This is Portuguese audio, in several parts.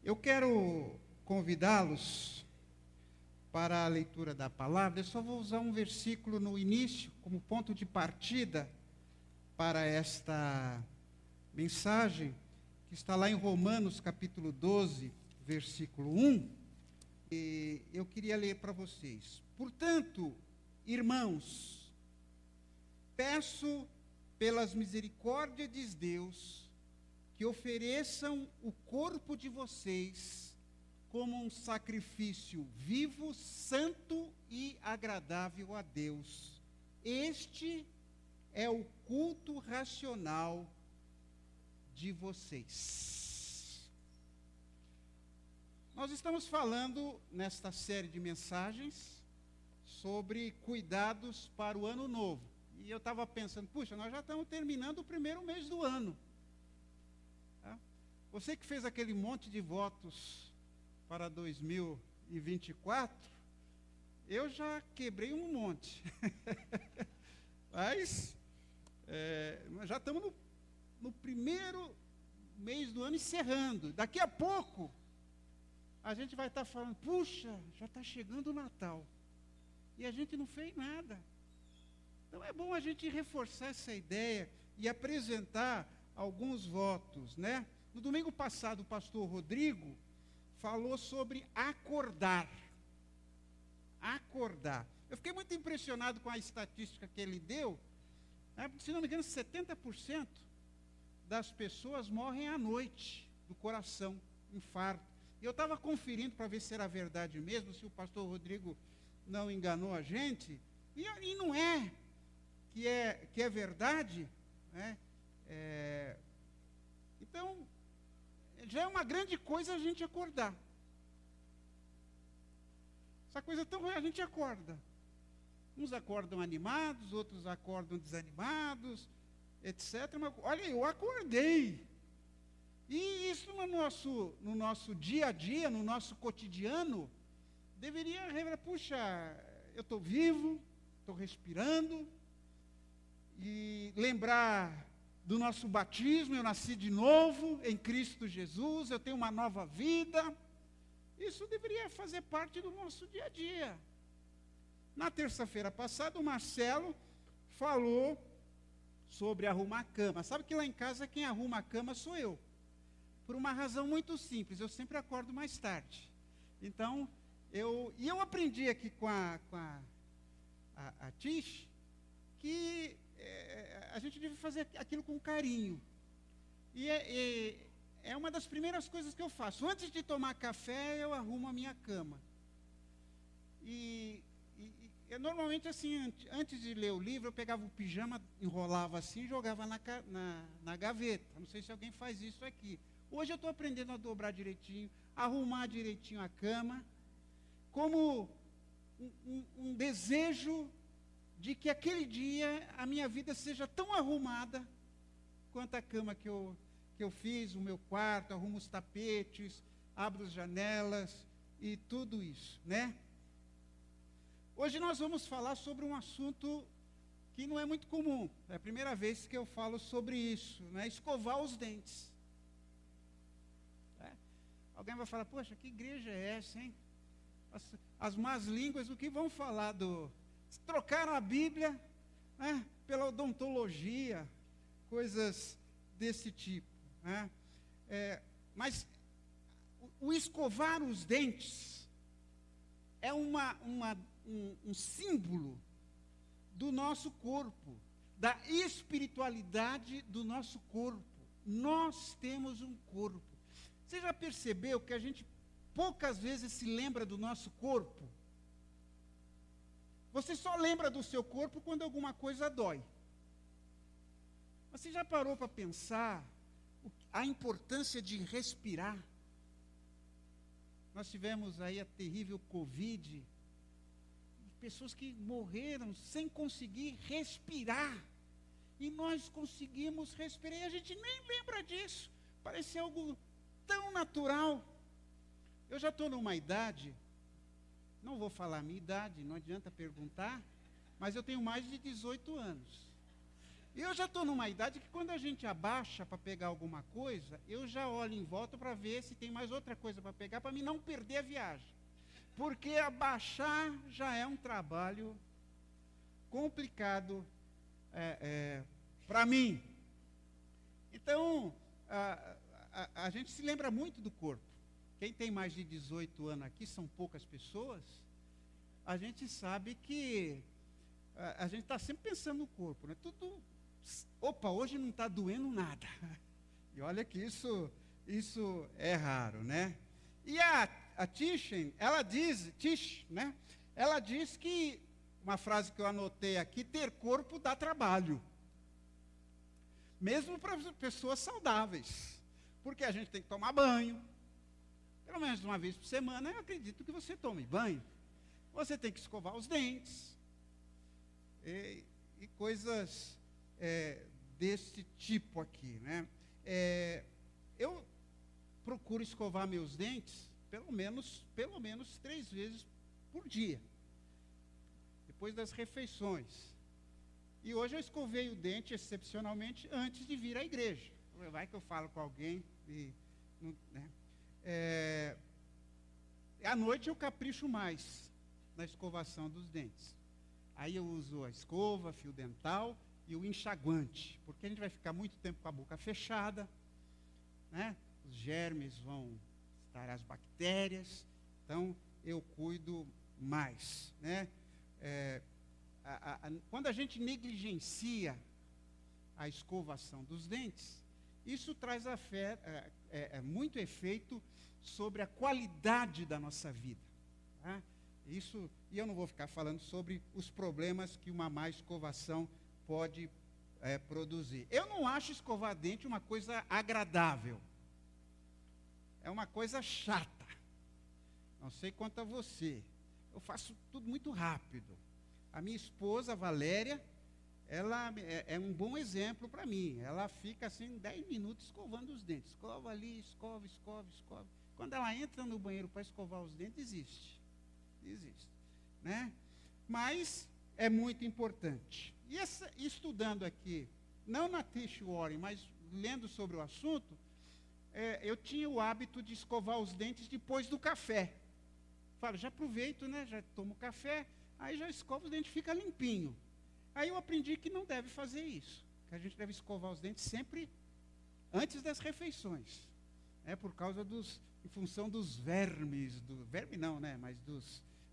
Eu quero convidá-los para a leitura da palavra. Eu só vou usar um versículo no início como ponto de partida para esta mensagem, que está lá em Romanos capítulo 12, versículo 1. E eu queria ler para vocês. Portanto, irmãos, peço pelas misericórdias de Deus que ofereçam o corpo de vocês como um sacrifício vivo, santo e agradável a Deus. Este é o culto racional de vocês. Nós estamos falando nesta série de mensagens sobre cuidados para o ano novo. E eu estava pensando, puxa, nós já estamos terminando o primeiro mês do ano. Você que fez aquele monte de votos para 2024, eu já quebrei um monte. Mas nós já estamos no primeiro mês do ano encerrando. Daqui a pouco, a gente vai estar falando, puxa, já está chegando o Natal. E a gente não fez nada. Então é bom a gente reforçar essa ideia e apresentar alguns votos, né? No domingo passado, o pastor Rodrigo falou sobre acordar. Acordar. Eu fiquei muito impressionado com a estatística que ele deu. Né? Se não me engano, 70% das pessoas morrem à noite do coração, infarto. E eu estava conferindo para ver se era verdade mesmo, se o pastor Rodrigo não enganou a gente. E não é que é verdade, né? Então, já é uma grande coisa a gente acordar. Essa coisa tão ruim, a gente acorda. Uns acordam animados, outros acordam desanimados, etc. Mas, olha, eu acordei. E isso no nosso dia a dia, no nosso cotidiano, deveria revelar, puxa, eu estou vivo, estou respirando, e lembrar do nosso batismo, eu nasci de novo em Cristo Jesus, eu tenho uma nova vida. Isso deveria fazer parte do nosso dia a dia. Na terça-feira passada, o Marcelo falou sobre arrumar a cama. Sabe que lá em casa quem arruma a cama sou eu. Por uma razão muito simples, eu sempre acordo mais tarde. Então, eu aprendi aqui com a Tish que a gente deve fazer aquilo com carinho. E é uma das primeiras coisas que eu faço. Antes de tomar café, eu arrumo a minha cama. E eu normalmente, assim, antes de ler o livro, eu pegava o pijama, enrolava assim e jogava na gaveta. Não sei se alguém faz isso aqui. Hoje eu estou aprendendo a dobrar direitinho, arrumar direitinho a cama, como um desejo de que aquele dia a minha vida seja tão arrumada quanto a cama que eu fiz, o meu quarto, arrumo os tapetes, abro as janelas e tudo isso, né? Hoje nós vamos falar sobre um assunto que não é muito comum. É a primeira vez que eu falo sobre isso, né? Escovar os dentes. Alguém vai falar, poxa, que igreja é essa, hein? As más línguas, o que vão falar trocaram a Bíblia, né, pela odontologia, coisas desse tipo, né? Mas o escovar os dentes é um símbolo do nosso corpo, da espiritualidade do nosso corpo. Nós temos um corpo. Você já percebeu que a gente poucas vezes se lembra do nosso corpo? Você só lembra do seu corpo quando alguma coisa dói. Mas você já parou para pensar a importância de respirar? Nós tivemos aí a terrível Covid, pessoas que morreram sem conseguir respirar. E nós conseguimos respirar, e a gente nem lembra disso. Parece algo tão natural. Eu já estou numa idade, não vou falar a minha idade, não adianta perguntar, mas eu tenho mais de 18 anos. E eu já estou numa idade que quando a gente abaixa para pegar alguma coisa, eu já olho em volta para ver se tem mais outra coisa para pegar, para mim não perder a viagem. Porque abaixar já é um trabalho complicado para mim. Então, a gente se lembra muito do corpo. Quem tem mais de 18 anos aqui, são poucas pessoas, a gente sabe que a gente está sempre pensando no corpo, né? Tudo, opa, hoje não está doendo nada. E olha que isso é raro, né? E a Tish, ela diz, né? Ela diz que, uma frase que eu anotei aqui, ter corpo dá trabalho. Mesmo para pessoas saudáveis. Porque a gente tem que tomar banho. Pelo menos uma vez por semana, eu acredito que você tome banho. Você tem que escovar os dentes. E coisas desse tipo aqui, né? Eu procuro escovar meus dentes pelo menos 3 vezes por dia. Depois das refeições. E hoje eu escovei o dente, excepcionalmente, antes de vir à igreja. Vai que eu falo com alguém e... né? À noite eu capricho mais na escovação dos dentes. Aí eu uso a escova, fio dental e o enxaguante, porque a gente vai ficar muito tempo com a boca fechada, né? Os germes vão estar, as bactérias, então eu cuido mais, né? Quando a gente negligencia a escovação dos dentes, isso traz muito efeito sobre a qualidade da nossa vida. Tá? E eu não vou ficar falando sobre os problemas que uma má escovação pode produzir. Eu não acho escovar dente uma coisa agradável. É uma coisa chata. Não sei quanto a você. Eu faço tudo muito rápido. A minha esposa, Valéria, ela é um bom exemplo para mim. Ela fica assim 10 minutos escovando os dentes. Escova ali, escova. Quando ela entra no banheiro para escovar os dentes, desiste, né? Mas é muito importante. E estudando aqui, não na Tish Warren, mas lendo sobre o assunto, eu tinha o hábito de escovar os dentes depois do café. Falo, já aproveito, né? Já tomo café, aí já escovo os dentes, fica limpinho. Aí eu aprendi que não deve fazer isso, que a gente deve escovar os dentes sempre antes das refeições. Por causa em função dos vermes, verme não, né? Mas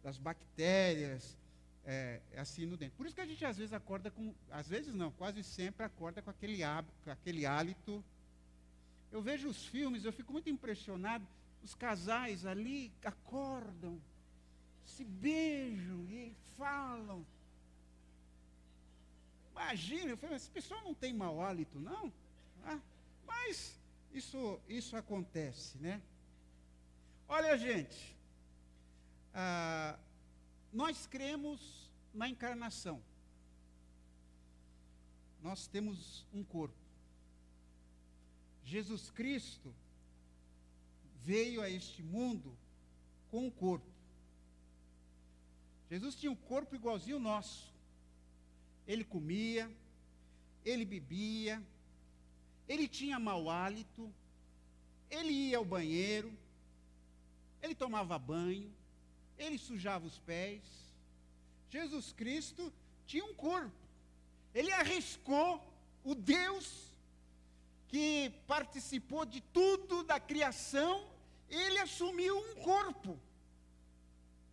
das bactérias, assim no dente. Por isso que a gente às vezes acorda às vezes não, quase sempre acorda com aquele hálito. Eu vejo os filmes, eu fico muito impressionado, os casais ali acordam, se beijam e falam. Imagina, eu falei, essa pessoa não tem mau hálito, não? Mas isso acontece, né? Olha, gente, nós cremos na encarnação. Nós temos um corpo. Jesus Cristo veio a este mundo com um corpo. Jesus tinha um corpo igualzinho ao nosso. Ele comia, ele bebia, ele tinha mau hálito, ele ia ao banheiro, ele tomava banho, ele sujava os pés. Jesus Cristo tinha um corpo. Ele arriscou o Deus que participou de tudo da criação, ele assumiu um corpo.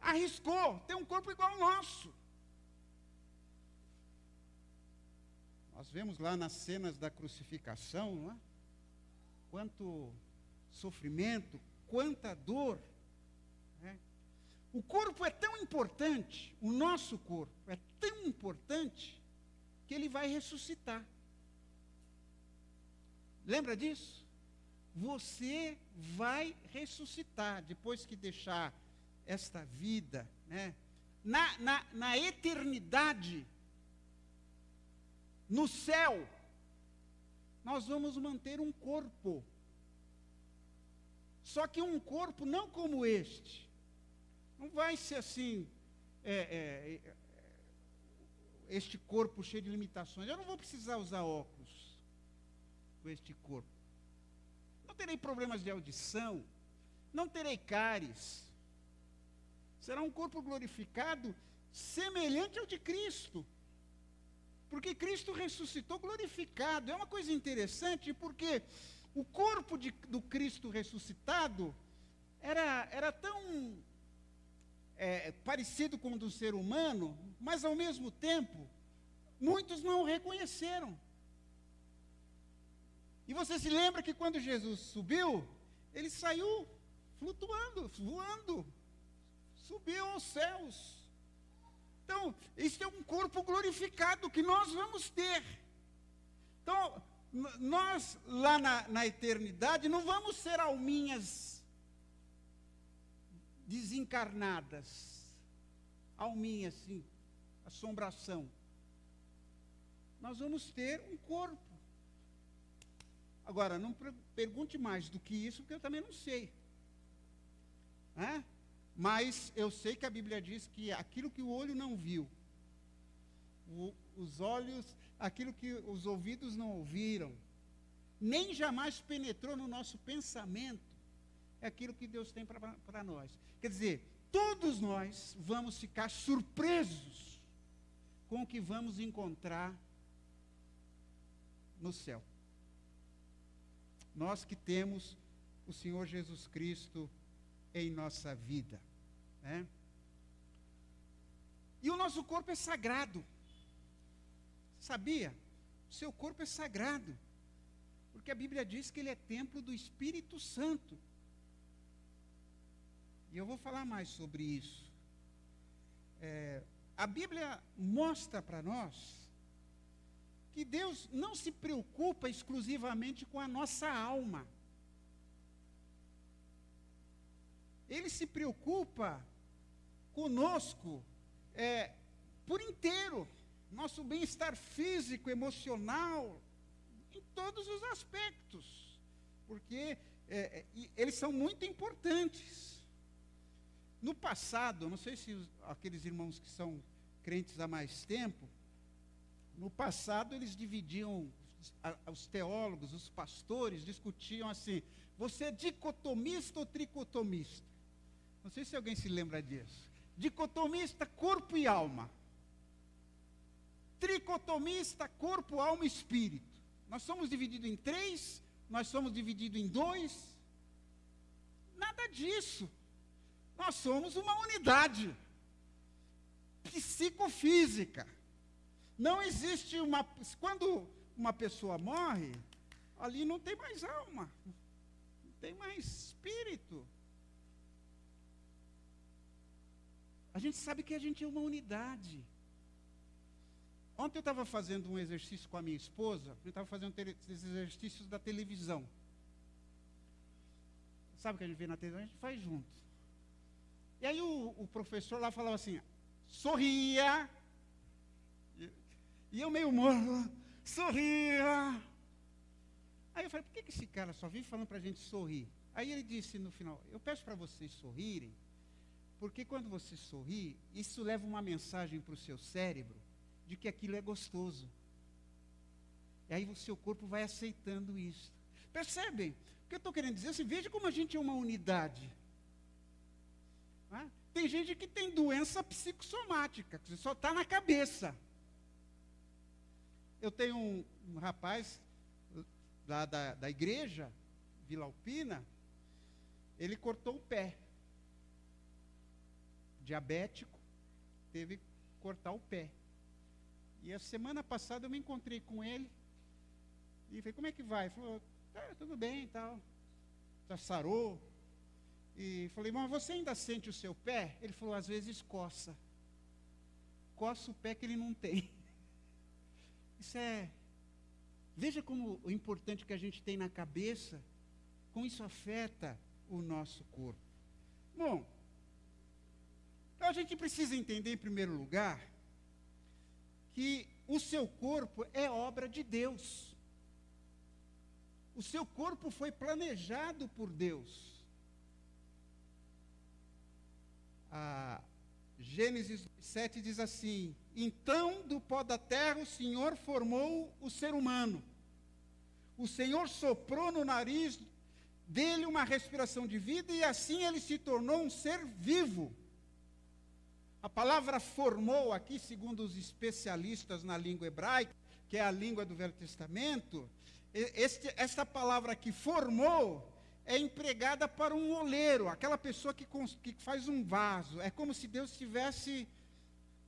Arriscou, tem um corpo igual ao nosso. Nós vemos lá nas cenas da crucificação, não é? Quanto sofrimento, quanta dor. Né? O corpo é tão importante, o nosso corpo é tão importante, que ele vai ressuscitar. Lembra disso? Você vai ressuscitar, depois que deixar esta vida, né? Na eternidade, no céu, nós vamos manter um corpo. Só que um corpo não como este. Não vai ser assim, este corpo cheio de limitações. Eu não vou precisar usar óculos com este corpo. Não terei problemas de audição, não terei cáries. Será um corpo glorificado semelhante ao de Cristo. Porque Cristo ressuscitou glorificado. É uma coisa interessante, porque o corpo do Cristo ressuscitado era tão parecido com o do ser humano, mas ao mesmo tempo, muitos não o reconheceram. E você se lembra que quando Jesus subiu, ele saiu flutuando, voando, subiu aos céus. Então, isso é um corpo glorificado que nós vamos ter. Então, nós lá na eternidade não vamos ser alminhas desencarnadas, alminhas assim, assombração. Nós vamos ter um corpo. Agora, não pergunte mais do que isso, porque eu também não sei. Mas eu sei que a Bíblia diz que aquilo que o olho não viu, os olhos, aquilo que os ouvidos não ouviram, nem jamais penetrou no nosso pensamento, é aquilo que Deus tem para nós. Quer dizer, todos nós vamos ficar surpresos com o que vamos encontrar no céu. Nós que temos o Senhor Jesus Cristo em nossa vida, né? E o nosso corpo é sagrado. Sabia? O seu corpo é sagrado. Porque a Bíblia diz que ele é templo do Espírito Santo. E eu vou falar mais sobre isso. A Bíblia mostra para nós que Deus não se preocupa exclusivamente com a nossa alma. Ele se preocupa conosco por inteiro. Nosso bem-estar físico, emocional, em todos os aspectos. Porque eles são muito importantes. No passado, não sei se aqueles irmãos que são crentes há mais tempo, no passado eles dividiam, os teólogos, os pastores, discutiam assim, você é dicotomista ou tricotomista? Não sei se alguém se lembra disso. Dicotomista, corpo e alma. Tricotomista, corpo, alma e espírito. Nós somos divididos em 3, nós somos divididos em 2. Nada disso. Nós somos uma unidade psicofísica. Não existe quando uma pessoa morre, ali não tem mais alma, não tem mais espírito. A gente sabe que a gente é uma unidade. Ontem eu estava fazendo um exercício com a minha esposa, eu estava fazendo esses exercícios da televisão. Sabe o que a gente vê na televisão? A gente faz junto. E aí o professor lá falava assim, sorria. E eu meio morto, sorria. Aí eu falei, por que esse cara só vive falando para a gente sorrir? Aí ele disse no final, eu peço para vocês sorrirem, porque quando você sorri, isso leva uma mensagem para o seu cérebro de que aquilo é gostoso. E aí o seu corpo vai aceitando isso. Percebem? O que eu estou querendo dizer? Assim, veja como a gente é uma unidade. Tem gente que tem doença psicossomática, que só está na cabeça. Eu tenho um rapaz lá da igreja, Vila Alpina, ele cortou o pé. Diabético, teve que cortar o pé. E a semana passada eu me encontrei com ele, e falei, como é que vai? Ele falou, tudo bem e tal. Já sarou. E falei, mas você ainda sente o seu pé? Ele falou, às vezes coça. Coça o pé que ele não tem. Isso veja como o importante que a gente tem na cabeça, como isso afeta o nosso corpo. Bom, então a gente precisa entender, em primeiro lugar, que o seu corpo é obra de Deus. O seu corpo foi planejado por Deus. Gênesis 7 diz assim: então do pó da terra o Senhor formou o ser humano. O Senhor soprou no nariz dele uma respiração de vida e assim ele se tornou um ser vivo. A palavra formou aqui, segundo os especialistas na língua hebraica, que é a língua do Velho Testamento, esta palavra aqui, formou, é empregada para um oleiro, aquela pessoa que faz um vaso. É como se Deus estivesse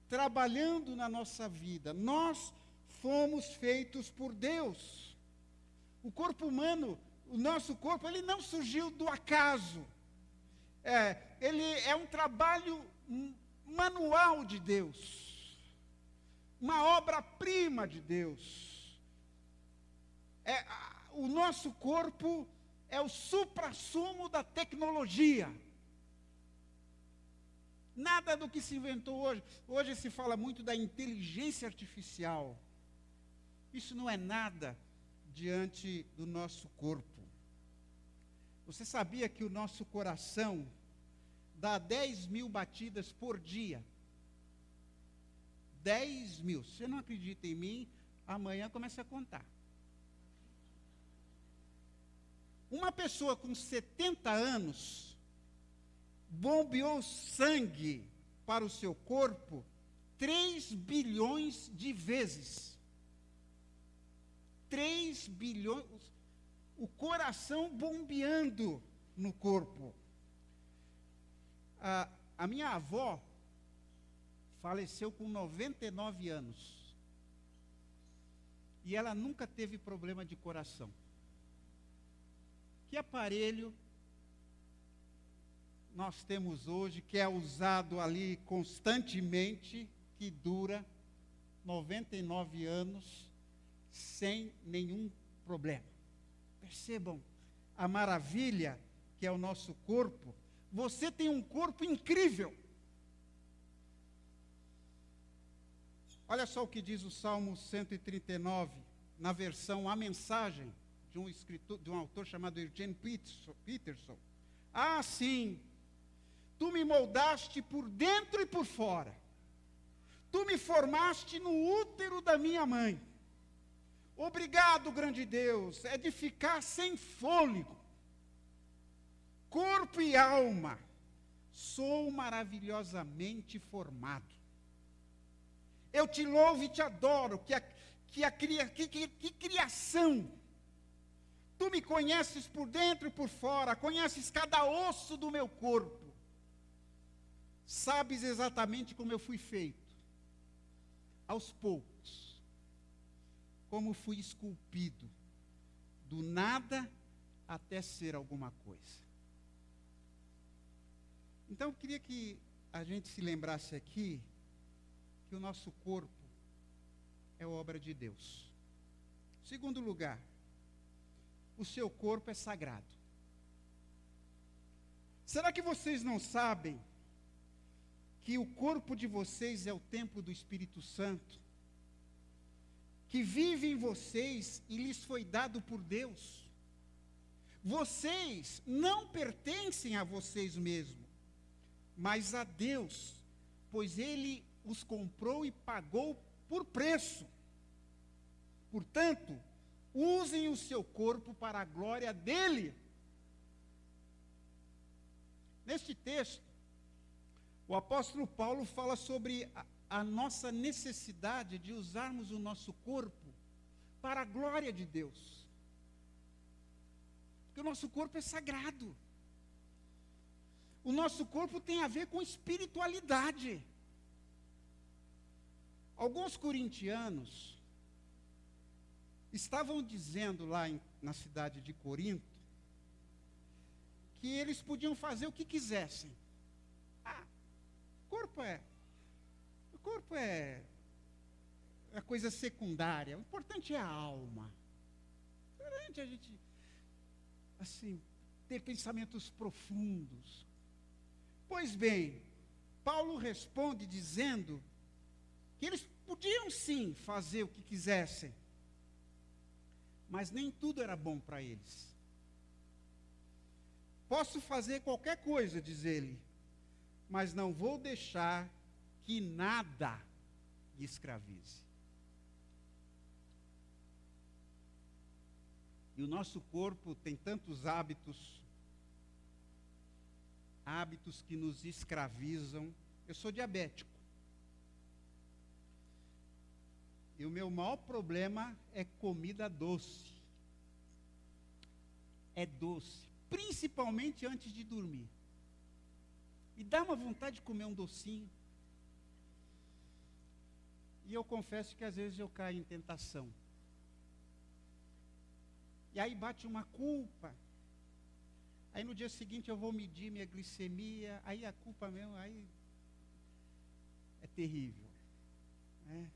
trabalhando na nossa vida. Nós fomos feitos por Deus. O corpo humano, o nosso corpo, ele não surgiu do acaso. Ele é um trabalho manual de Deus, uma obra-prima de Deus. O nosso corpo é o suprassumo da tecnologia. Nada do que se inventou hoje. Hoje se fala muito da inteligência artificial. Isso não é nada diante do nosso corpo. Você sabia que o nosso coração dá 10.000 batidas por dia? 10.000. Se você não acredita em mim, amanhã comece a contar. Uma pessoa com 70 anos bombeou sangue para o seu corpo 3 bilhões de vezes. 3 bilhões, o coração bombeando no corpo. A minha avó faleceu com 99 anos. E ela nunca teve problema de coração. Que aparelho nós temos hoje, que é usado ali constantemente, que dura 99 anos sem nenhum problema? Percebam a maravilha que é o nosso corpo. Você tem um corpo incrível. Olha só o que diz o Salmo 139, na versão A Mensagem, de um autor chamado Eugene Peterson. Ah, sim, tu me moldaste por dentro e por fora. Tu me formaste no útero da minha mãe. Obrigado, grande Deus, é de ficar sem fôlego. Corpo e alma, sou maravilhosamente formado. Eu te louvo e te adoro, que criação. Tu me conheces por dentro e por fora, conheces cada osso do meu corpo. Sabes exatamente como eu fui feito. Aos poucos, como fui esculpido, do nada até ser alguma coisa. Então, eu queria que a gente se lembrasse aqui que o nosso corpo é obra de Deus. Segundo lugar, o seu corpo é sagrado. Será que vocês não sabem que o corpo de vocês é o templo do Espírito Santo, que vive em vocês e lhes foi dado por Deus? Vocês não pertencem a vocês mesmos, mas a Deus, pois Ele os comprou e pagou por preço. Portanto, usem o seu corpo para a glória dEle. Neste texto, o apóstolo Paulo fala sobre a nossa necessidade de usarmos o nosso corpo para a glória de Deus. Porque o nosso corpo é sagrado. O nosso corpo tem a ver com espiritualidade. Alguns corintianos estavam dizendo lá na cidade de Corinto que eles podiam fazer o que quisessem. O corpo é a coisa secundária. O importante é a alma. O importante é a gente, assim, ter pensamentos profundos. Pois bem, Paulo responde dizendo que eles podiam sim fazer o que quisessem, mas nem tudo era bom para eles. Posso fazer qualquer coisa, diz ele, mas não vou deixar que nada me escravize. E o nosso corpo tem tantos hábitos que nos escravizam. Eu sou diabético. E o meu maior problema é comida doce. É doce, principalmente antes de dormir. E dá uma vontade de comer um docinho. E eu confesso que às vezes eu caio em tentação. E aí bate uma culpa. Aí no dia seguinte eu vou medir minha glicemia. Aí a culpa mesmo, aí é terrível. Né?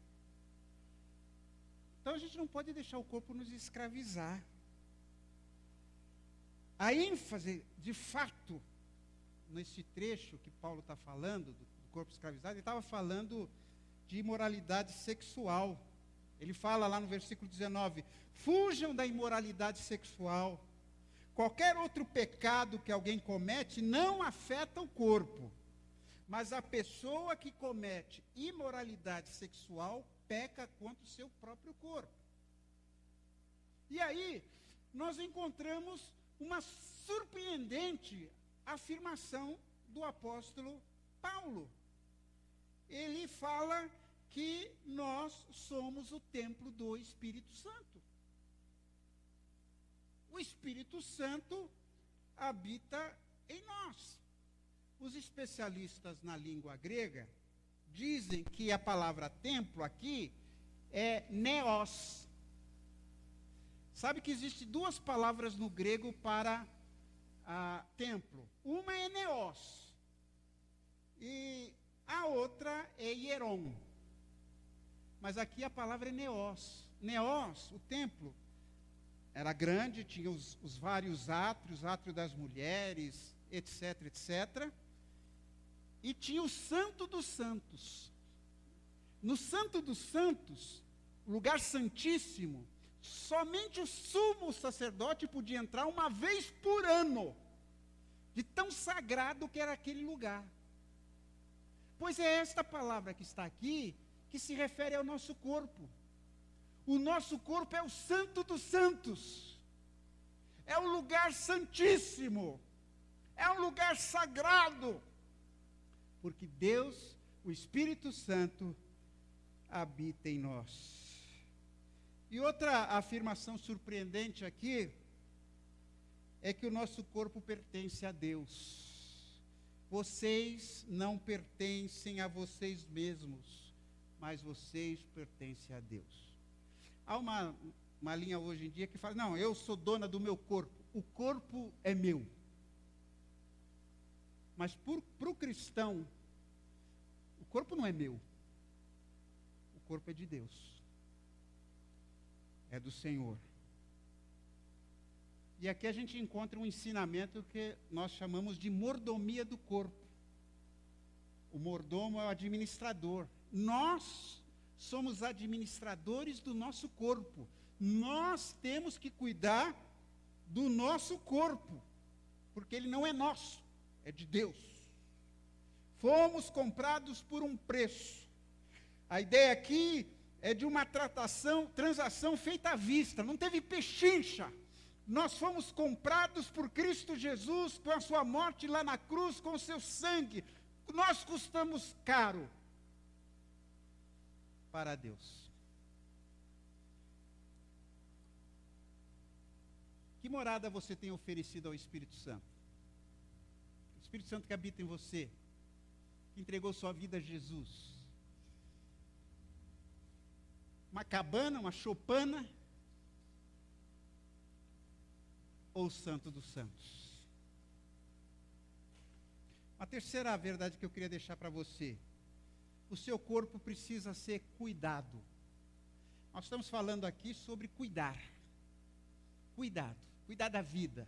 Então a gente não pode deixar o corpo nos escravizar. A ênfase, de fato, nesse trecho que Paulo está falando, do corpo escravizado, ele estava falando de imoralidade sexual. Ele fala lá no versículo 19, fujam da imoralidade sexual. Qualquer outro pecado que alguém comete não afeta o corpo, mas a pessoa que comete imoralidade sexual peca contra o seu próprio corpo. E aí, nós encontramos uma surpreendente afirmação do apóstolo Paulo. Ele fala que nós somos o templo do Espírito Santo. O Espírito Santo habita em nós. Os especialistas na língua grega dizem que a palavra templo aqui é neos. Sabe que existem duas palavras no grego para templo. Uma é neos e a outra é hieron. Mas aqui a palavra é neos. Neos, o templo, era grande, tinha os vários átrios, átrio das mulheres, etc, etc. E tinha o Santo dos Santos. No Santo dos Santos, lugar santíssimo, somente o sumo sacerdote podia entrar uma vez por ano, de tão sagrado que era aquele lugar. Pois é esta palavra que está aqui, que se refere ao nosso corpo. O nosso corpo é o Santo dos Santos, é o lugar santíssimo, é um lugar sagrado, porque Deus, o Espírito Santo, habita em nós. E outra afirmação surpreendente aqui é que o nosso corpo pertence a Deus. Vocês não pertencem a vocês mesmos, mas vocês pertencem a Deus. Há uma linha hoje em dia que fala, não, eu sou dona do meu corpo, o corpo é meu. Mas para o cristão, o corpo não é meu, o corpo é de Deus. É do Senhor. E aqui a gente encontra um ensinamento que nós chamamos de mordomia do corpo. O mordomo é o administrador. Nós somos administradores do nosso corpo. Nós temos que cuidar do nosso corpo, porque ele não é nosso, é de Deus. Fomos comprados por um preço. A ideia aqui é de uma transação feita à vista, não teve pechincha. Nós fomos comprados por Cristo Jesus, com a sua morte lá na cruz, com o seu sangue. Nós custamos caro para Deus. Que morada você tem oferecido ao Espírito Santo? O Espírito Santo que habita em você, que entregou sua vida a Jesus. Uma cabana, uma choupana, ou o Santo dos Santos? Uma terceira verdade que eu queria deixar para você. O seu corpo precisa ser cuidado. Nós estamos falando aqui sobre cuidar. Cuidar da vida.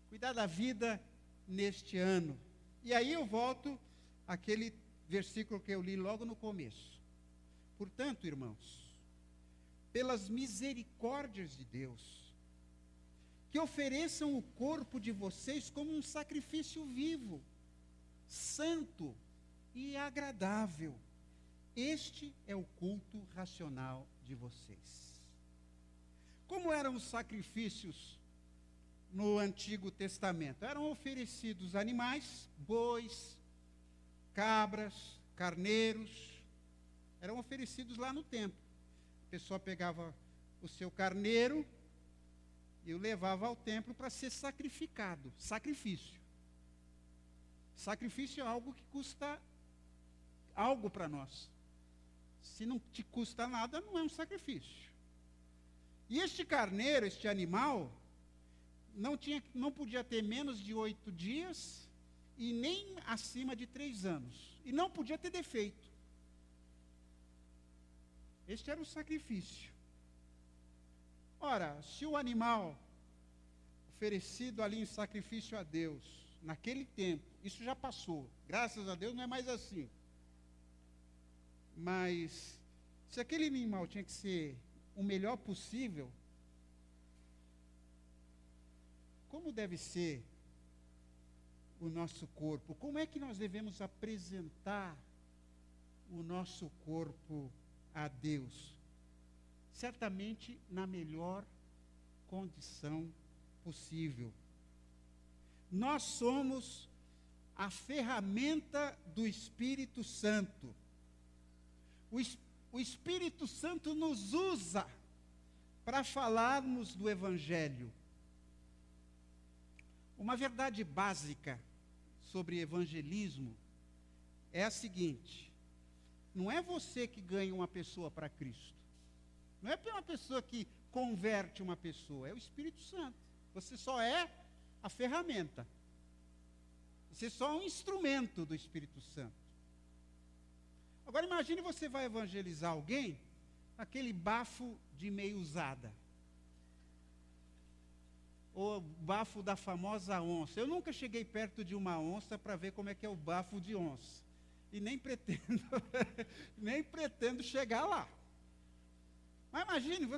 Cuidar da vida neste ano. E aí eu volto àquele versículo que eu li logo no começo. Portanto, irmãos, pelas misericórdias de Deus, que ofereçam o corpo de vocês como um sacrifício vivo, santo e agradável. Este é o culto racional de vocês. Como eram os sacrifícios no Antigo Testamento? Eram oferecidos animais, bois, cabras, carneiros, eram oferecidos lá no templo. A pessoa pegava o seu carneiro e o levava ao templo para ser sacrificado. Sacrifício. Sacrifício é algo que custa algo para nós. Se não te custa nada, não é um sacrifício. E este carneiro, este animal, não podia ter menos de 8 dias e nem acima de 3 anos. E não podia ter defeito. Este era o sacrifício. Ora, se o animal oferecido ali em sacrifício a Deus, naquele tempo, isso já passou, graças a Deus não é mais assim. Mas, se aquele animal tinha que ser o melhor possível, como deve ser o nosso corpo? Como é que nós devemos apresentar o nosso corpo a Deus? Certamente na melhor condição possível. Nós somos a ferramenta do Espírito Santo. O Espírito Santo nos usa para falarmos do Evangelho. Uma verdade básica sobre evangelismo é a seguinte: não é você que ganha uma pessoa para Cristo. Não é uma pessoa que converte uma pessoa, é o Espírito Santo. Você só é a ferramenta. Você só é um instrumento do Espírito Santo. Agora imagine você vai evangelizar alguém, aquele bafo de meia usada. O bafo da famosa onça. Eu nunca cheguei perto de uma onça para ver como é que é o bafo de onça. E nem pretendo, nem pretendo chegar lá. Mas imagine,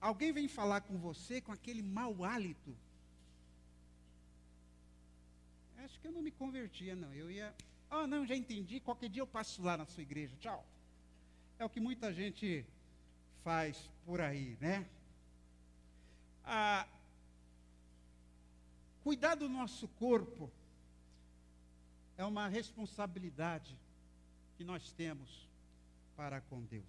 alguém vem falar com você com aquele mau hálito. Acho que eu não me convertia, não. Eu ia, não, já entendi, qualquer dia eu passo lá na sua igreja, tchau. É o que muita gente faz por aí, né? Cuidar do nosso corpo é uma responsabilidade que nós temos para com Deus.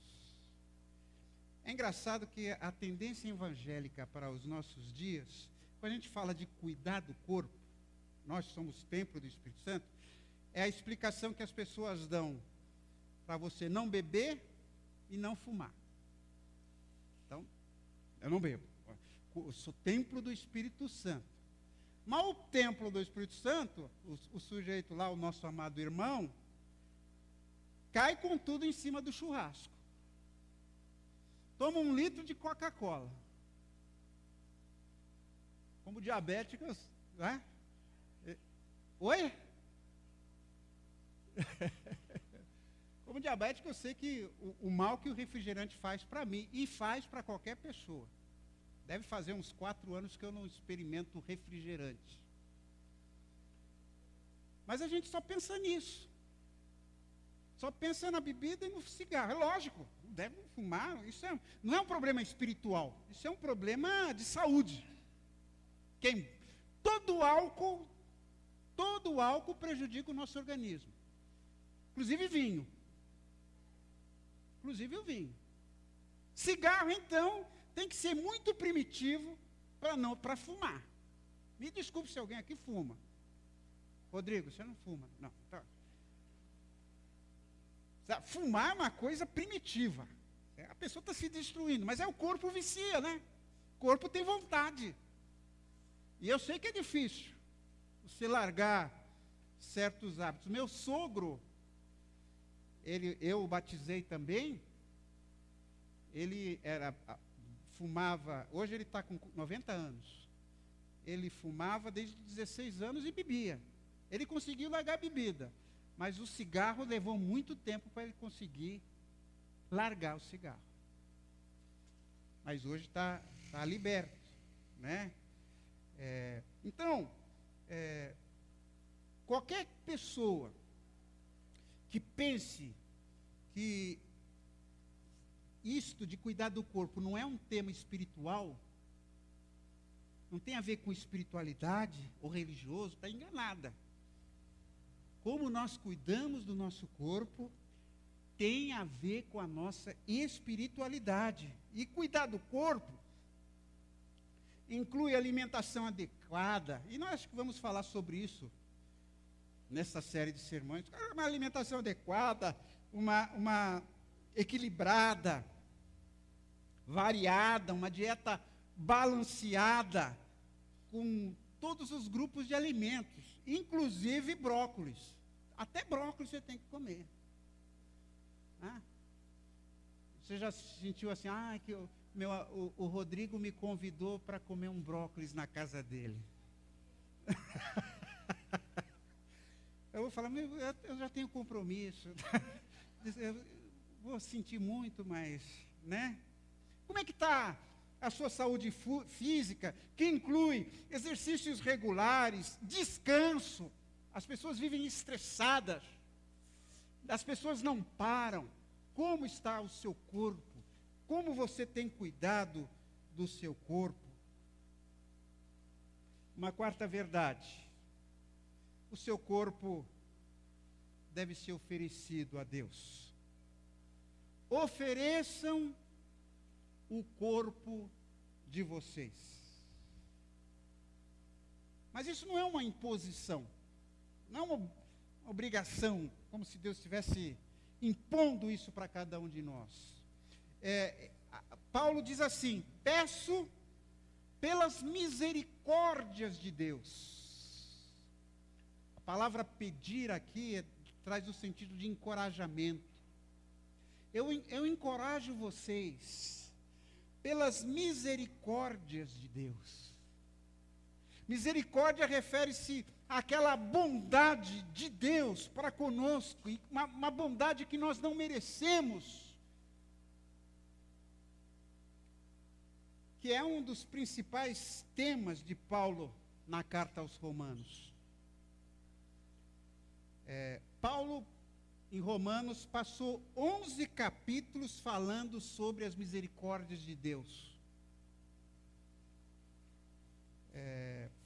É engraçado que a tendência evangélica para os nossos dias, quando a gente fala de cuidar do corpo, nós somos templo do Espírito Santo, é a explicação que as pessoas dão para você não beber e não fumar. Então, eu não bebo. Eu sou templo do Espírito Santo. Mas o templo do Espírito Santo, o sujeito lá, o nosso amado irmão, cai com tudo em cima do churrasco. Toma 1 litro de Coca-Cola. Como diabéticos, né? Oi? Como diabético, eu sei que o mal que o refrigerante faz para mim, e faz para qualquer pessoa. Deve fazer uns 4 anos que eu não experimento refrigerante. Mas a gente só pensa nisso. Só pensa na bebida e no cigarro. É lógico, deve fumar. Isso não é um problema espiritual. Isso é um problema de saúde. Todo álcool prejudica o nosso organismo. Inclusive vinho. Inclusive o vinho. Cigarro, então, tem que ser muito primitivo para fumar. Me desculpe se alguém aqui fuma. Rodrigo, você não fuma. Não, tá. Fumar é uma coisa primitiva. A pessoa está se destruindo, mas o corpo vicia, né? O corpo tem vontade. E eu sei que é difícil você largar certos hábitos. Meu sogro, eu o batizei também, ele fumava, hoje ele está com 90 anos. Ele fumava desde 16 anos e bebia. Ele conseguiu largar a bebida, mas o cigarro levou muito tempo para ele conseguir largar o cigarro. Mas hoje está liberto, né? Então, qualquer pessoa que pense que isto de cuidar do corpo não é um tema espiritual, não tem a ver com espiritualidade ou religioso, está enganada. Como nós cuidamos do nosso corpo tem a ver com a nossa espiritualidade. E cuidar do corpo inclui alimentação adequada, e nós vamos falar sobre isso nessa série de sermões. Uma alimentação adequada, uma equilibrada, variada, uma dieta balanceada, com todos os grupos de alimentos, inclusive brócolis. Até brócolis você tem que comer. Você já se sentiu assim, que o Rodrigo me convidou para comer um brócolis na casa dele. Eu vou falar, eu já tenho compromisso. Eu vou sentir muito, mas, né? Como é que está a sua saúde física, que inclui exercícios regulares, descanso? As pessoas vivem estressadas, as pessoas não param. Como está o seu corpo? Como você tem cuidado do seu corpo? Uma quarta verdade: o seu corpo deve ser oferecido a Deus. Ofereçam o corpo de vocês. Mas isso não é uma imposição, não é uma obrigação, como se Deus estivesse impondo isso para cada um de nós. Paulo diz assim: peço pelas misericórdias de Deus. A palavra pedir aqui traz o sentido de encorajamento. Eu encorajo vocês pelas misericórdias de Deus. Misericórdia refere-se àquela bondade de Deus para conosco, e uma bondade que nós não merecemos, que é um dos principais temas de Paulo na carta aos Romanos. Paulo, em Romanos, passou 11 capítulos falando sobre as misericórdias de Deus.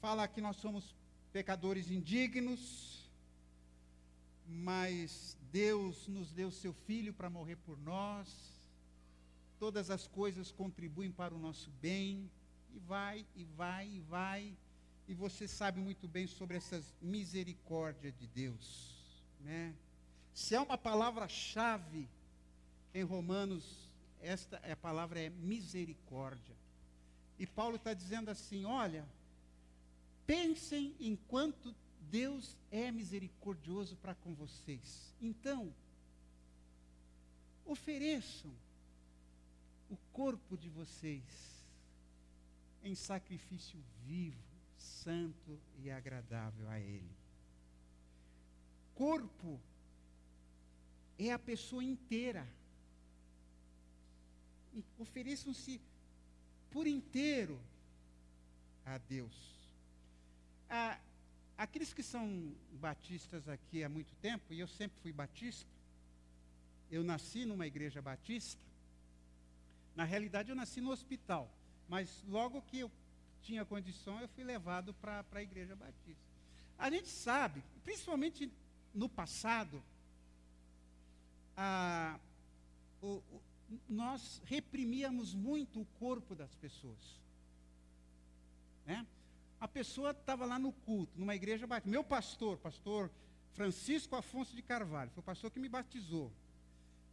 Fala que nós somos pecadores indignos, mas Deus nos deu seu Filho para morrer por nós. Todas as coisas contribuem para o nosso bem, e vai, e vai, e vai. E você sabe muito bem sobre essas misericórdias de Deus, né? Se é uma palavra-chave em Romanos, a palavra é misericórdia. E Paulo está dizendo assim: olha, pensem em quanto Deus é misericordioso para com vocês. Então, ofereçam o corpo de vocês em sacrifício vivo, santo e agradável a Ele. Corpo é a pessoa inteira. Ofereçam-se por inteiro a Deus. Aqueles que são batistas aqui há muito tempo, e eu sempre fui batista, eu nasci numa igreja batista. Na realidade, eu nasci no hospital, mas logo que eu tinha condição, eu fui levado para a igreja batista. A gente sabe, principalmente no passado, nós reprimíamos muito o corpo das pessoas, né? A pessoa estava lá no culto, numa igreja batista. Meu pastor Francisco Afonso de Carvalho, foi o pastor que me batizou.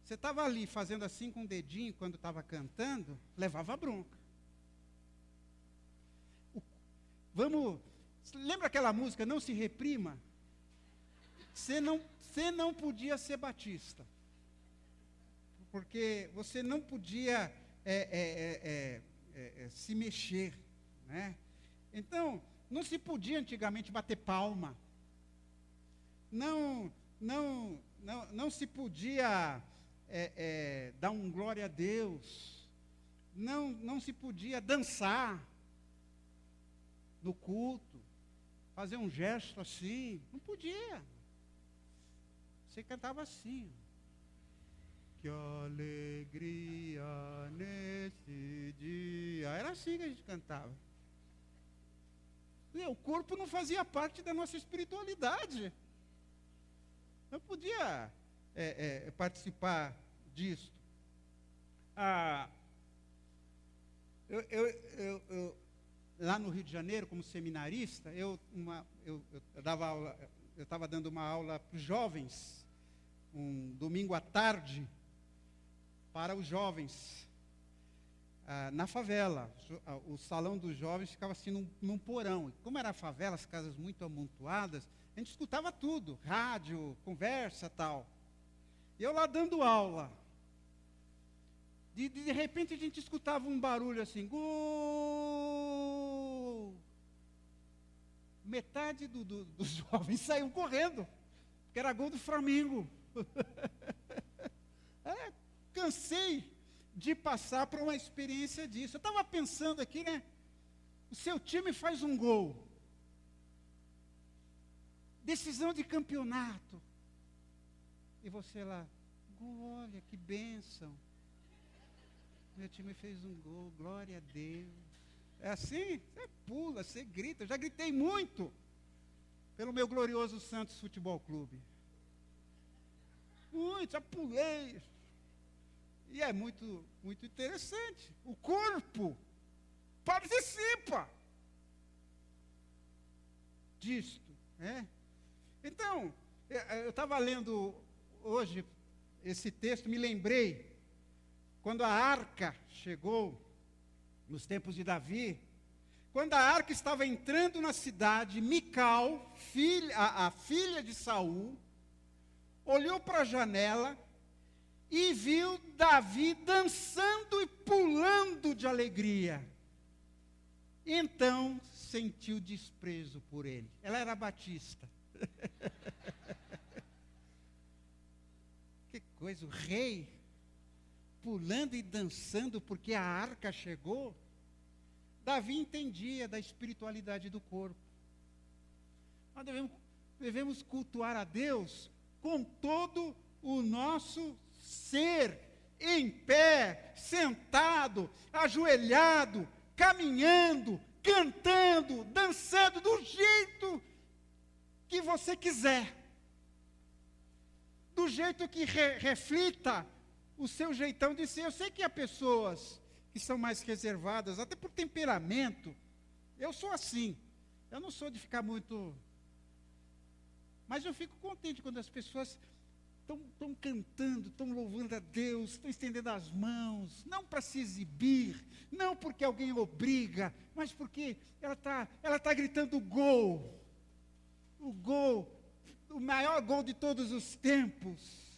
Você estava ali fazendo assim com o dedinho quando estava cantando, levava bronca. Lembra aquela música, Não Se Reprima? Você não podia ser batista, porque você não podia se mexer, né? Então, não se podia antigamente bater palma, não se podia dar um glória a Deus, não se podia dançar no culto, fazer um gesto assim. Não podia. Você cantava assim. Que alegria nesse dia. Era assim que a gente cantava. E o corpo não fazia parte da nossa espiritualidade. Não podia participar disso. Lá no Rio de Janeiro, como seminarista, eu estava dando uma aula para os jovens, um domingo à tarde, para os jovens, na favela. O salão dos jovens ficava assim num porão. Como era a favela, as casas muito amontoadas, a gente escutava tudo, rádio, conversa, tal. E eu lá dando aula. De repente a gente escutava um barulho assim, gol! Metade dos jovens saíam correndo, porque era gol do Flamengo. Cansei de passar por uma experiência disso. Eu estava pensando aqui, né? O seu time faz um gol. Decisão de campeonato. E você lá, olha que bênção. Meu time fez um gol, glória a Deus. É assim? Você pula, você grita. Eu já gritei muito pelo meu glorioso Santos Futebol Clube. Muito, já pulei. E é muito, muito interessante. O corpo participa disto, né? Então, eu estava lendo hoje esse texto, me lembrei, quando a arca chegou, nos tempos de Davi, quando a arca estava entrando na cidade, Mical, a filha de Saul, olhou para a janela e viu Davi dançando e pulando de alegria. Então, sentiu desprezo por ele. Ela era batista. Que coisa, o rei pulando e dançando porque a arca chegou. Davi entendia da espiritualidade do corpo. Nós devemos cultuar a Deus com todo o nosso ser, em pé, sentado, ajoelhado, caminhando, cantando, dançando do jeito que você quiser. Do jeito que reflita o seu jeitão de ser. Eu sei que há pessoas que são mais reservadas, até por temperamento. Eu sou assim. Eu não sou de ficar muito... Mas eu fico contente quando as pessoas estão cantando, estão louvando a Deus, estão estendendo as mãos, não para se exibir, não porque alguém obriga, mas porque ela tá gritando gol. O gol, o maior gol de todos os tempos,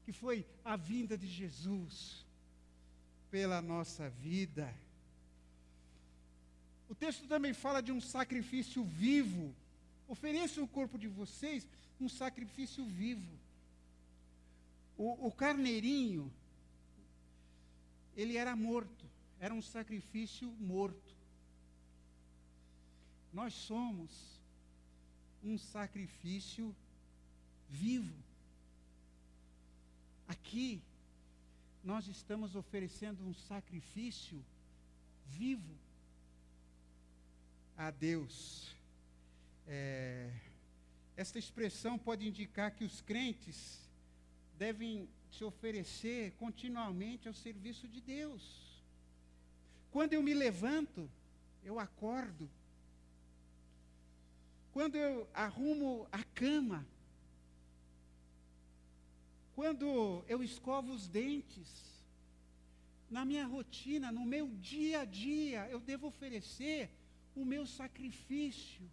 que foi a vinda de Jesus pela nossa vida. O texto também fala de um sacrifício vivo. Ofereçam o corpo de vocês um sacrifício vivo. O carneirinho, ele era morto, era um sacrifício morto. Nós somos um sacrifício vivo. Aqui, nós estamos oferecendo um sacrifício vivo a Deus. Esta expressão pode indicar que os crentes devem se oferecer continuamente ao serviço de Deus. Quando eu me levanto, eu acordo. Quando eu arrumo a cama, quando eu escovo os dentes, na minha rotina, no meu dia a dia, eu devo oferecer o meu sacrifício.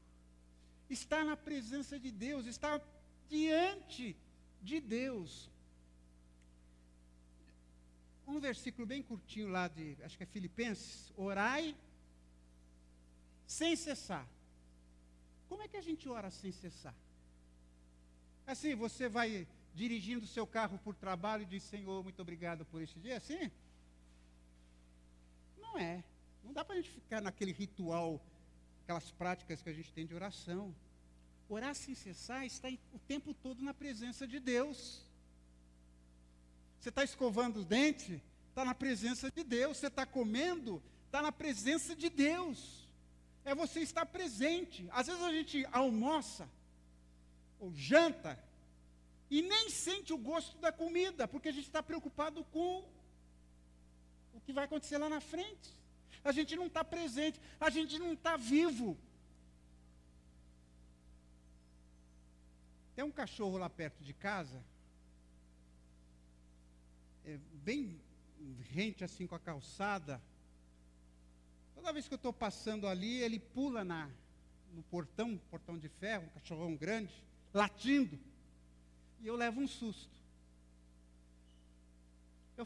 Estar na presença de Deus, estar diante de Deus. Um versículo bem curtinho lá acho que é Filipenses, orai sem cessar. Como é que a gente ora sem cessar? Assim, você vai dirigindo o seu carro por trabalho e diz, Senhor, muito obrigado por este dia, assim? Não é. Não dá para a gente ficar naquele ritual, aquelas práticas que a gente tem de oração. Orar sem cessar está o tempo todo na presença de Deus. Você está escovando os dentes, está na presença de Deus. Você está comendo, está na presença de Deus. É você estar presente. Às vezes a gente almoça, ou janta, e nem sente o gosto da comida, porque a gente está preocupado com o que vai acontecer lá na frente. A gente não está presente, a gente não está vivo. Tem um cachorro lá perto de casa, bem rente assim com a calçada. Toda vez que eu estou passando ali, ele pula no portão de ferro, um cachorrão grande, latindo, e eu levo um susto. Eu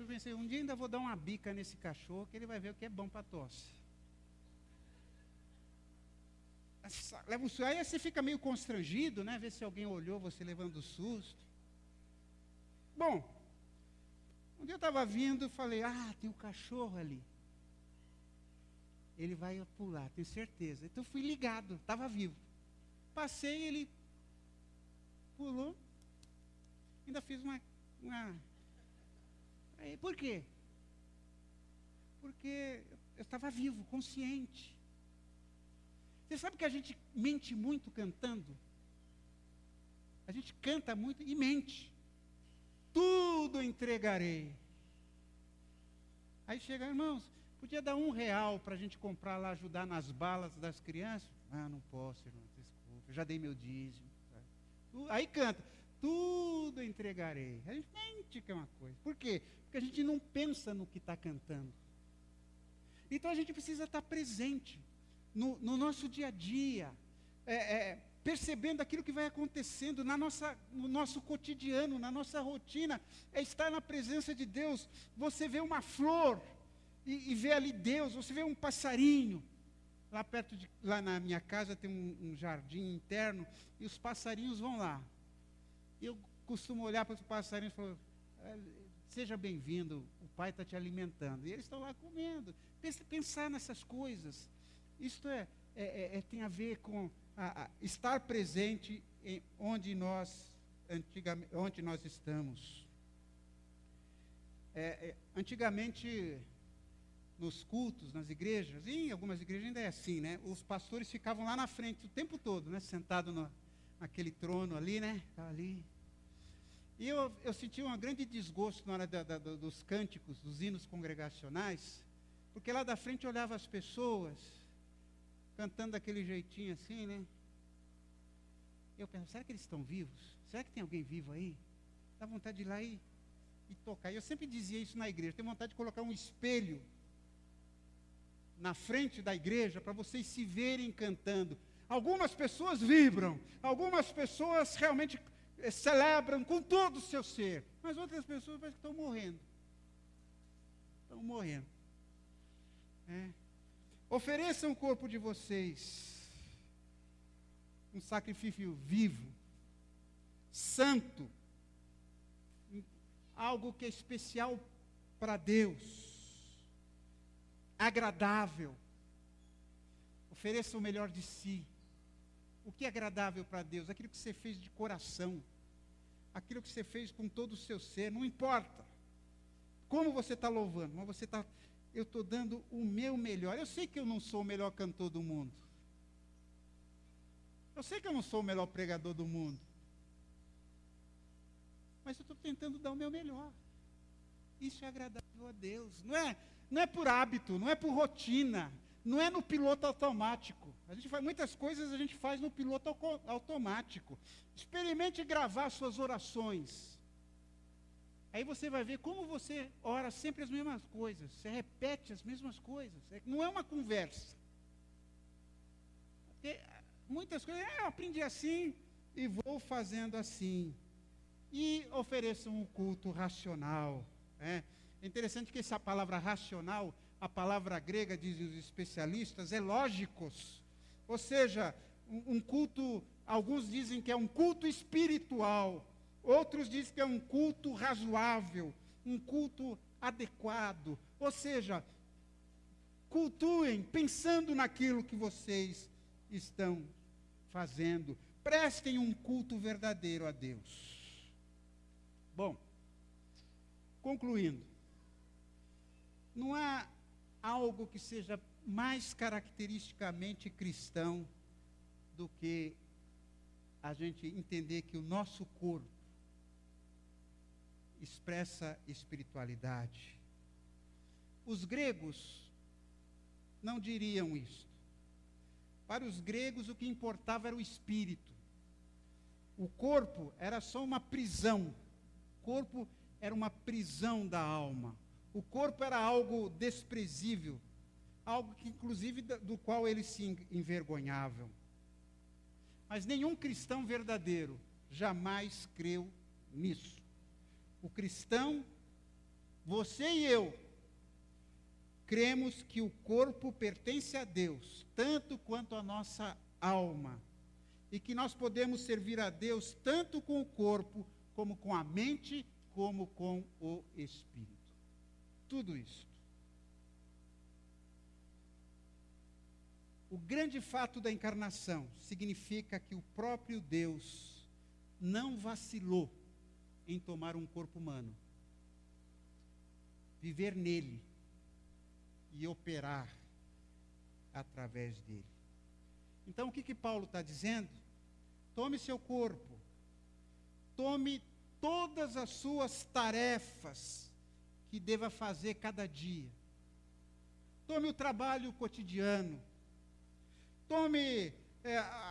pensei, um dia ainda vou dar uma bica nesse cachorro, que ele vai ver o que é bom para tosse. Leva um susto, aí você fica meio constrangido, né? Ver se alguém olhou você levando susto. Bom, um dia eu estava vindo e falei, tem um cachorro ali. Ele vai pular, tenho certeza. Então eu fui ligado, estava vivo. Passei, ele pulou, ainda fiz uma... Aí, por quê? Porque eu estava vivo, consciente. Você sabe que a gente mente muito cantando? A gente canta muito e mente. Tudo entregarei. Aí chega, irmãos, podia dar R$1 para a gente comprar lá, ajudar nas balas das crianças? Não posso, irmão, desculpa, eu já dei meu dízimo. Aí canta, tudo entregarei. A gente mente que é uma coisa. Por quê? Porque a gente não pensa no que está cantando. Então a gente precisa estar presente no nosso dia a dia, percebendo aquilo que vai acontecendo no nosso cotidiano, na nossa rotina, estar na presença de Deus. Você vê uma flor e vê ali Deus, você vê um passarinho. Lá na minha casa tem um jardim interno e os passarinhos vão lá. Eu costumo olhar para os passarinhos e falar, seja bem-vindo, o pai está te alimentando. E eles estão lá comendo. Pensar nessas coisas. Isto tem a ver com estar presente onde nós estamos. Antigamente, nos cultos, nas igrejas, e em algumas igrejas ainda é assim, né? Os pastores ficavam lá na frente o tempo todo, né? Sentado naquele trono ali, né? Ali. E eu senti um grande desgosto na hora dos cânticos, dos hinos congregacionais, porque lá da frente eu olhava as pessoas cantando daquele jeitinho assim, né? Eu pensava, será que eles estão vivos? Será que tem alguém vivo aí? Dá vontade de ir lá e tocar. E eu sempre dizia isso na igreja, tenho vontade de colocar um espelho na frente da igreja para vocês se verem cantando. Algumas pessoas vibram, algumas pessoas realmente celebram com todo o seu ser, mas outras pessoas parece que estão morrendo. Estão morrendo. Ofereçam o corpo de vocês um sacrifício vivo, santo, algo que é especial para Deus, agradável. Ofereça o melhor de si. O que é agradável para Deus? Aquilo que você fez de coração, aquilo que você fez com todo o seu ser, não importa como você está louvando, mas eu estou dando o meu melhor. Eu sei que eu não sou o melhor cantor do mundo. Eu sei que eu não sou o melhor pregador do mundo. Mas eu estou tentando dar o meu melhor. Isso é agradável a Deus. Não é por hábito, não é por rotina, não é no piloto automático. Muitas coisas a gente faz no piloto automático. Experimente gravar suas orações. Aí você vai ver como você ora sempre as mesmas coisas. Você repete as mesmas coisas. Não é uma conversa. Porque muitas coisas, eu aprendi assim e vou fazendo assim. E ofereçam um culto racional. É interessante que essa palavra racional, a palavra grega, dizem os especialistas, é lógicos. Ou seja, um culto, alguns dizem que é um culto espiritual, outros dizem que é um culto razoável, um culto adequado. Ou seja, cultuem pensando naquilo que vocês estão fazendo. Prestem um culto verdadeiro a Deus. Bom, concluindo, não há algo que seja mais caracteristicamente cristão do que a gente entender que o nosso corpo expressa espiritualidade. Os gregos não diriam isto. Para os gregos, o que importava era o espírito. O corpo era só uma prisão. O corpo era uma prisão da alma. O corpo era algo desprezível, algo que, inclusive, do qual eles se envergonhavam. Mas nenhum cristão verdadeiro jamais creu nisso. O cristão, você e eu, cremos que o corpo pertence a Deus, tanto quanto a nossa alma, e que nós podemos servir a Deus tanto com o corpo, como com a mente, como com o espírito. Tudo isso. O grande fato da encarnação significa que o próprio Deus não vacilou em tomar um corpo humano, viver nele e operar através dele. Então, o que Paulo está dizendo? Tome seu corpo, tome todas as suas tarefas que deva fazer cada dia. Tome o trabalho cotidiano, tome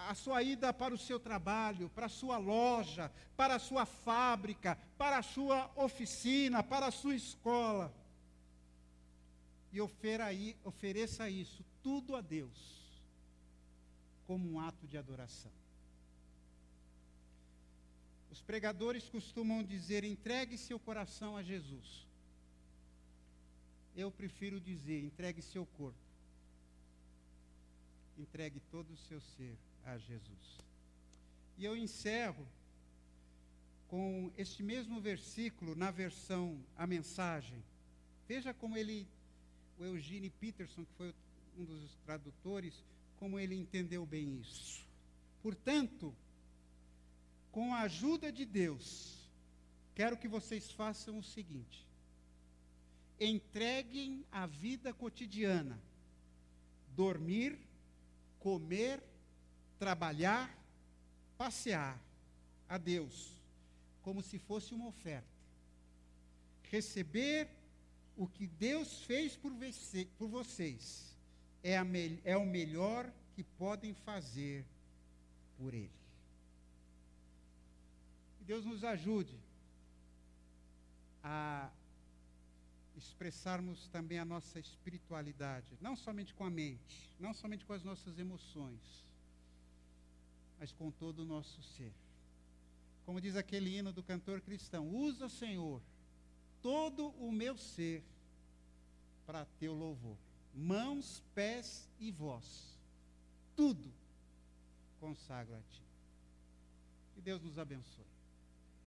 a sua ida para o seu trabalho, para a sua loja, para a sua fábrica, para a sua oficina, para a sua escola. E ofereça isso tudo a Deus, como um ato de adoração. Os pregadores costumam dizer: entregue seu coração a Jesus. Eu prefiro dizer: entregue seu corpo. Entregue todo o seu ser a Jesus. E eu encerro com este mesmo versículo na versão A Mensagem. Veja como o Eugene Peterson, que foi um dos tradutores, como ele entendeu bem isso. Portanto, com a ajuda de Deus, quero que vocês façam o seguinte: entreguem a vida cotidiana, dormir, comer, trabalhar, passear a Deus, como se fosse uma oferta. Receber o que Deus fez por vocês é o melhor que podem fazer por Ele. Que Deus nos ajude a expressarmos também a nossa espiritualidade, não somente com a mente, não somente com as nossas emoções, mas com todo o nosso ser. Como diz aquele hino do cantor cristão: usa, Senhor, todo o meu ser para teu louvor. Mãos, pés e voz, tudo consagro a ti. Que Deus nos abençoe.